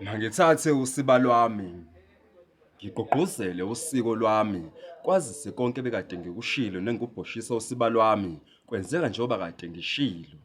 Ngangithathe usiba lwami, ngigqugquzele usiko lwami, kwazise konke bekade ngikushilo nengubhoshisa usiba lwami, kwenzeka njengoba kade ngishilo.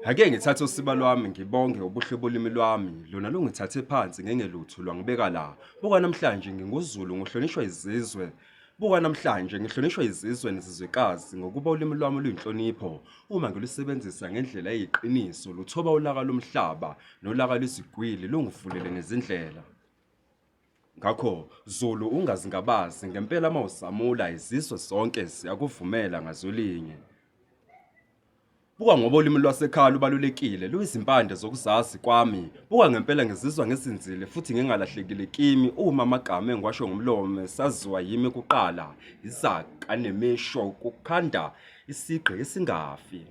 Ake ngithathe usiba lwami ngibonge ubuhle bolimi lwami, lona lungithathe phansi ngengelutho lwangibeka la. Buka namhlanje nginguzulu ngohlonishwa izizwe. Buka namhlanje ngihlonishwa izizwe nezizwekazi ngokuba ulimi lwami luyinhlonipho. Uma ngilusebenzisa ngendlela eyiqiniso, luthoba ulaka lomhlaba nolaka lwezigwili lungivulele nezindlela. Ngakho Zulu ungazingabazi ngempela mawusamula izizwe zonke ziyakuvumela ngazolinye. Buka ngoba ulimi lwasekhaya lubalulekile, luyizimpande zokuzazi kwami. Buka ngempela ngizizwa ngezinzile futhi ngingalahlekile kimi uma amagama engiwasho ngomlomo saziwa yimi kuqala, izaga nemisho kukhanda isigqi esingafi.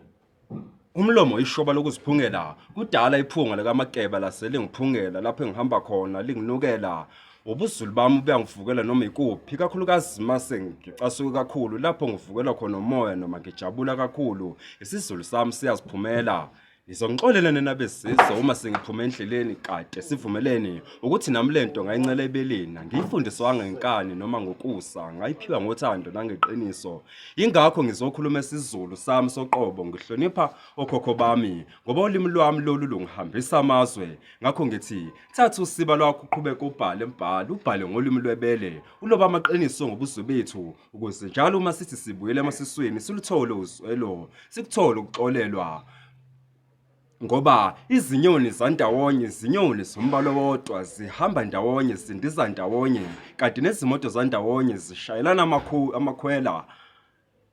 Umlomo ishoba lokuziphungela, kudala iphunga likaMageba lasele ngiphungela lapho engihamba khona linginukela. Ubuzulu bami buyangivukela noma ikuphi, kakhulukazi mase ngicasuke kakhulu lapho ngivukela khona umoya noma ngijabula kakhulu. Isizulu sami siyaziphumela. Ngizongixolela nina besizwe uma sengiphume endleleni kade sivumelene ukuthi nami lento ngayincela ebeleni, ngiyifundiswanga ngenkani noma ngokusa, ngayiphiwa ngothando nangeqiniso. Ingakho ngizokhuluma isizulu sami soqobo, ngihlonipha okhokho bami ngoba ulimi lwami lolu lungihambisa amazwe. Ngakho ngithi thatha usiba lwakho uqhubeke ubhale ngolimi lwebele, uloba amaqiniso ngobuzwe bethu, ukuze njalo uma sithi sibuyele emasisweni siluthole uzwelo, sikuthole ukuxolelwa. Ngoba izinyoni zandawonye, zinyoni zombala wodwa, zihamba ndawonye, zindiza ndawonye, kanti nezimoto zandawonye zishayelana amakhwela.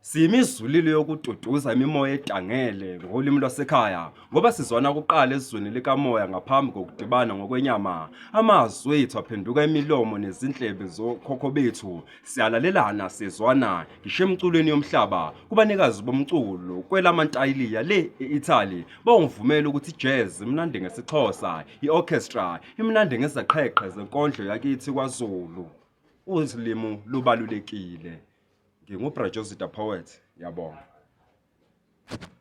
Siyimizulile yokududuza imimoya edangele ngolimi lwasekhaya, ngoba sizwana kuqala ezweni likamoya ngaphambi kokudibana ngokwenyama. Amazwi ethu aphenduka imilomo nezindlebe zokhokho bethu, siyalalelana sizwana ngisho emculweni yomhlaba. Kubanikazi bomculo kwelamantayiliya le eItaly bongivumela ukuthi ijazz imnandi ngesixhosa, iorchestra imnandi ngezaqheqhe zenkondlo yakithi kwaZulu. Ulimi lubalulekile. Ngingubra Josita Poet, yabonga.